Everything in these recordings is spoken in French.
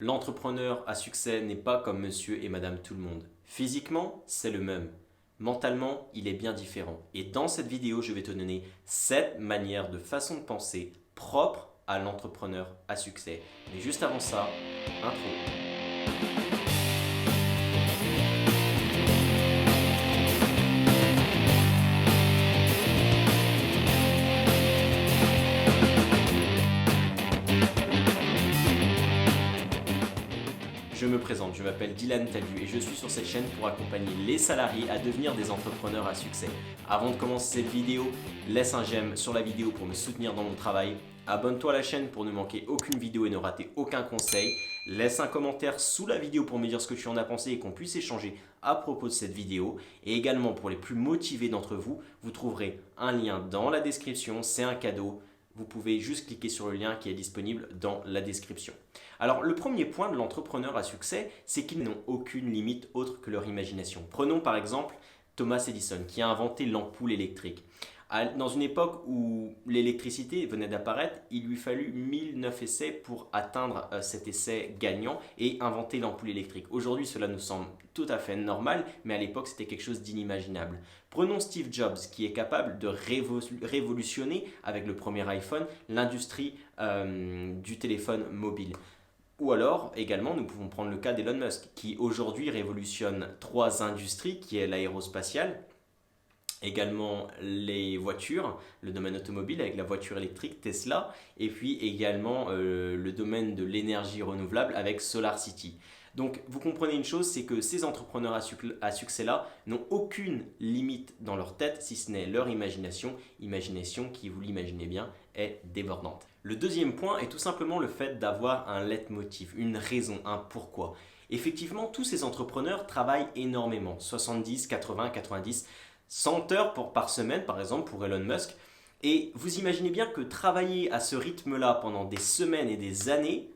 L'entrepreneur à succès n'est pas comme monsieur et madame tout le monde. Physiquement, c'est le même. Mentalement, il est bien différent. Et dans cette vidéo, je vais te donner 7 manières de façon de penser propres à l'entrepreneur à succès. Mais juste avant ça, intro. Je me présente, je m'appelle Dylan Talbu et je suis sur cette chaîne pour accompagner les salariés à devenir des entrepreneurs à succès. Avant de commencer cette vidéo, laisse un j'aime sur la vidéo pour me soutenir dans mon travail. Abonne-toi à la chaîne pour ne manquer aucune vidéo et ne rater aucun conseil. Laisse un commentaire sous la vidéo pour me dire ce que tu en as pensé et qu'on puisse échanger à propos de cette vidéo. Et également pour les plus motivés d'entre vous, vous trouverez un lien dans la description, c'est un cadeau. Vous pouvez juste cliquer sur le lien qui est disponible dans la description. Alors, le premier point de l'entrepreneur à succès, c'est qu'ils n'ont aucune limite autre que leur imagination. Prenons par exemple Thomas Edison qui a inventé l'ampoule électrique. Dans une époque où l'électricité venait d'apparaître, il lui fallut 1009 essais pour atteindre cet essai gagnant et inventer l'ampoule électrique. Aujourd'hui, cela nous semble tout à fait normal, mais à l'époque, c'était quelque chose d'inimaginable. Prenons Steve Jobs, qui est capable de révolutionner, avec le premier iPhone, l'industrie du téléphone mobile. Ou alors, également, nous pouvons prendre le cas d'Elon Musk, qui aujourd'hui révolutionne 3 industries, qui est l'aérospatiale, également les voitures, le domaine automobile avec la voiture électrique Tesla, et puis également le domaine de l'énergie renouvelable avec SolarCity. Donc vous comprenez une chose, c'est que ces entrepreneurs à succès-là n'ont aucune limite dans leur tête, si ce n'est leur imagination, imagination qui, vous l'imaginez bien, est débordante. Le deuxième point est tout simplement le fait d'avoir un leitmotiv, une raison, un pourquoi. Effectivement, tous ces entrepreneurs travaillent énormément, 70, 80, 90, 100 heures par semaine, par exemple, pour Elon Musk. Et vous imaginez bien que travailler à ce rythme-là pendant des semaines et des années,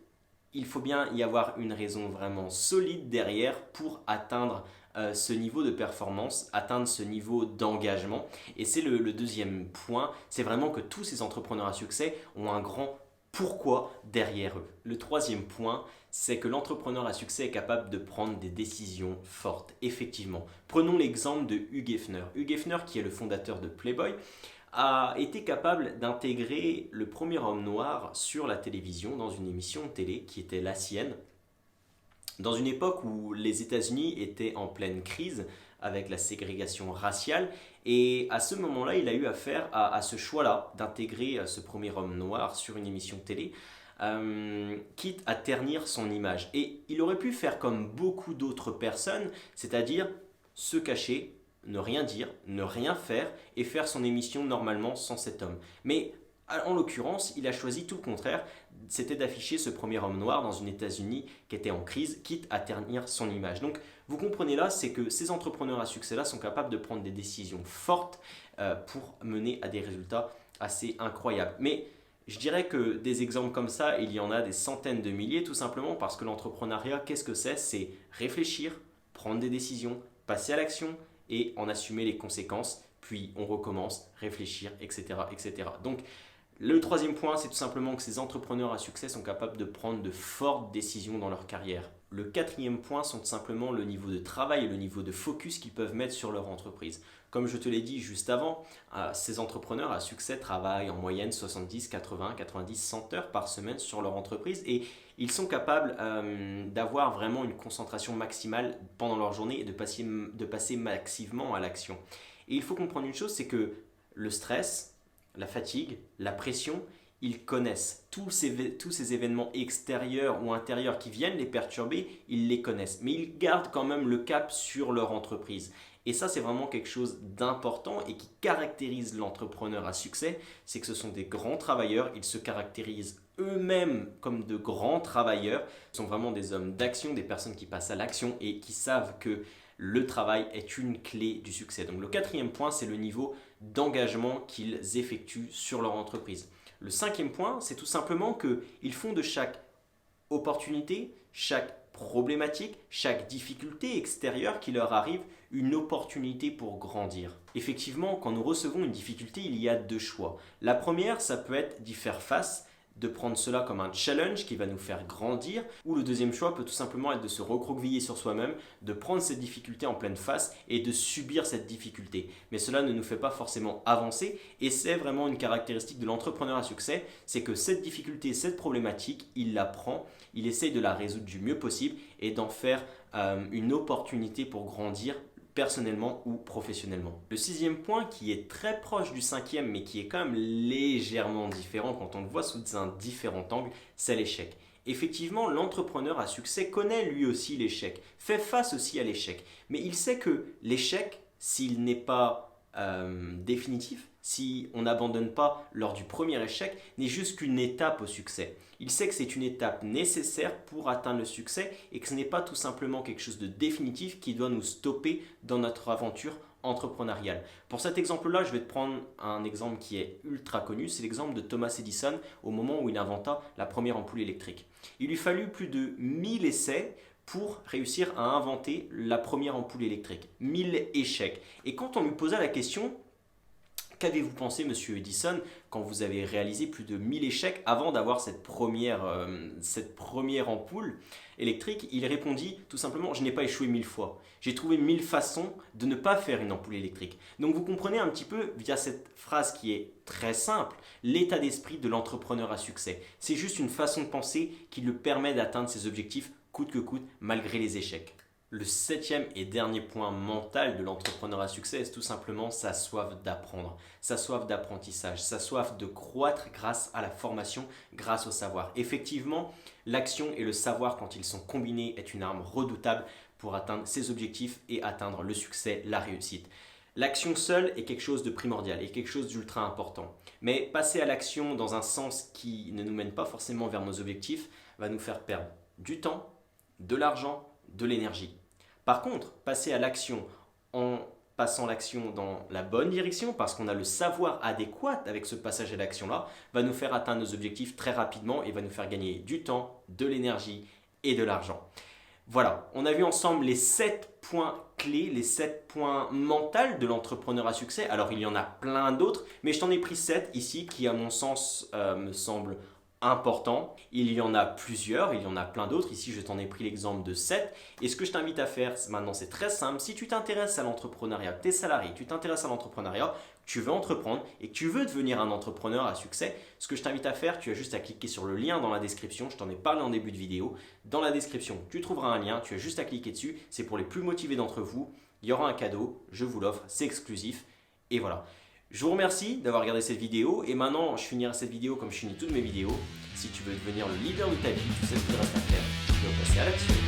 il faut bien y avoir une raison vraiment solide derrière pour atteindre ce niveau de performance, atteindre ce niveau d'engagement. Et c'est le deuxième point, c'est vraiment que tous ces entrepreneurs à succès ont un grand pourquoi derrière eux. Le troisième point, c'est que l'entrepreneur à succès est capable de prendre des décisions fortes, effectivement. Prenons l'exemple de Hugh Hefner. Hugh Hefner, qui est le fondateur de Playboy, a été capable d'intégrer le premier homme noir sur la télévision dans une émission de télé qui était la sienne, dans une époque où les États-Unis étaient en pleine crise avec la ségrégation raciale. Et à ce moment-là, il a eu affaire à ce choix-là d'intégrer ce premier homme noir sur une émission de télé, quitte à ternir son image. Et il aurait pu faire comme beaucoup d'autres personnes, c'est-à-dire se cacher, ne rien dire, ne rien faire et faire son émission normalement sans cet homme. Mais en l'occurrence, il a choisi tout le contraire, c'était d'afficher ce premier homme noir dans une États-Unis qui était en crise, quitte à ternir son image. Donc vous comprenez là, c'est que ces entrepreneurs à succès-là sont capables de prendre des décisions fortes pour mener à des résultats assez incroyables. Mais je dirais que des exemples comme ça, il y en a des centaines de milliers, tout simplement parce que l'entrepreneuriat, qu'est-ce que c'est? C'est réfléchir, prendre des décisions, passer à l'action et en assumer les conséquences, puis on recommence, réfléchir, etc. etc. Donc le troisième point, c'est tout simplement que ces entrepreneurs à succès sont capables de prendre de fortes décisions dans leur carrière. Le quatrième point sont tout simplement le niveau de travail et le niveau de focus qu'ils peuvent mettre sur leur entreprise. Comme je te l'ai dit juste avant, ces entrepreneurs à succès travaillent en moyenne 70, 80, 90, 100 heures par semaine sur leur entreprise et ils sont capables d'avoir vraiment une concentration maximale pendant leur journée et de passer massivement à l'action. Et il faut comprendre une chose, c'est que le stress, la fatigue, la pression, ils connaissent tous ces événements extérieurs ou intérieurs qui viennent les perturber, ils les connaissent. Mais ils gardent quand même le cap sur leur entreprise. Et ça, c'est vraiment quelque chose d'important et qui caractérise l'entrepreneur à succès, c'est que ce sont des grands travailleurs, ils se caractérisent eux-mêmes comme de grands travailleurs, ce sont vraiment des hommes d'action, des personnes qui passent à l'action et qui savent que le travail est une clé du succès. Donc le quatrième point, c'est le niveau d'engagement qu'ils effectuent sur leur entreprise. Le cinquième point, c'est tout simplement qu'ils font de chaque opportunité, chaque problématique, chaque difficulté extérieure qui leur arrive, une opportunité pour grandir. Effectivement, quand nous recevons une difficulté, il y a deux choix. La première, ça peut être d'y faire face, de prendre cela comme un challenge qui va nous faire grandir, ou le deuxième choix peut tout simplement être de se recroqueviller sur soi-même, de prendre cette difficulté en pleine face et de subir cette difficulté. Mais cela ne nous fait pas forcément avancer et c'est vraiment une caractéristique de l'entrepreneur à succès, c'est que cette difficulté, cette problématique, il la prend, il essaye de la résoudre du mieux possible et d'en faire une opportunité pour grandir personnellement ou professionnellement. Le sixième point qui est très proche du cinquième mais qui est quand même légèrement différent quand on le voit sous un différent angle, c'est l'échec. Effectivement, l'entrepreneur à succès connaît lui aussi l'échec, fait face aussi à l'échec, mais il sait que l'échec, s'il n'est pas définitif, si on n'abandonne pas lors du premier échec, n'est juste qu'une étape au succès. Il sait que c'est une étape nécessaire pour atteindre le succès et que ce n'est pas tout simplement quelque chose de définitif qui doit nous stopper dans notre aventure entrepreneuriale. Pour cet exemple-là, je vais te prendre un exemple qui est ultra connu, c'est l'exemple de Thomas Edison au moment où il inventa la première ampoule électrique. Il lui fallut plus de 1000 essais pour réussir à inventer la première ampoule électrique. 1000 échecs. Et quand on lui posa la question, qu'avez-vous pensé, monsieur Edison, quand vous avez réalisé plus de 1000 échecs avant d'avoir cette première ampoule électrique? Il répondit tout simplement, je n'ai pas échoué 1000 fois. J'ai trouvé 1000 façons de ne pas faire une ampoule électrique. Donc vous comprenez un petit peu, via cette phrase qui est très simple, l'état d'esprit de l'entrepreneur à succès. C'est juste une façon de penser qui le permet d'atteindre ses objectifs coûte que coûte, malgré les échecs. Le septième et dernier point mental de l'entrepreneur à succès, c'est tout simplement sa soif d'apprendre, sa soif d'apprentissage, sa soif de croître grâce à la formation, grâce au savoir. Effectivement, l'action et le savoir, quand ils sont combinés, est une arme redoutable pour atteindre ses objectifs et atteindre le succès, la réussite. L'action seule est quelque chose de primordial et quelque chose d'ultra important. Mais passer à l'action dans un sens qui ne nous mène pas forcément vers nos objectifs va nous faire perdre du temps, de l'argent, de l'énergie. Par contre, passer à l'action en passant l'action dans la bonne direction, parce qu'on a le savoir adéquat avec ce passage à l'action-là, va nous faire atteindre nos objectifs très rapidement et va nous faire gagner du temps, de l'énergie et de l'argent. Voilà, on a vu ensemble les 7 points clés, les 7 points mentaux de l'entrepreneur à succès. Alors il y en a plein d'autres, mais je t'en ai pris 7 ici qui à mon sens me semblent important. Il y en a plusieurs, il y en a plein d'autres. Ici, je t'en ai pris l'exemple de 7. Et ce que je t'invite à faire maintenant, c'est très simple. Si tu t'intéresses à l'entrepreneuriat, tu es salarié, tu t'intéresses à l'entrepreneuriat, tu veux entreprendre et que tu veux devenir un entrepreneur à succès, ce que je t'invite à faire, tu as juste à cliquer sur le lien dans la description. Je t'en ai parlé en début de vidéo. Dans la description, tu trouveras un lien. Tu as juste à cliquer dessus. C'est pour les plus motivés d'entre vous. Il y aura un cadeau. Je vous l'offre. C'est exclusif. Et voilà. Je vous remercie d'avoir regardé cette vidéo et maintenant je finirai cette vidéo comme je finis toutes mes vidéos. Si tu veux devenir le leader de ta vie, tu sais ce qu'il reste à faire, tu dois passer à l'action.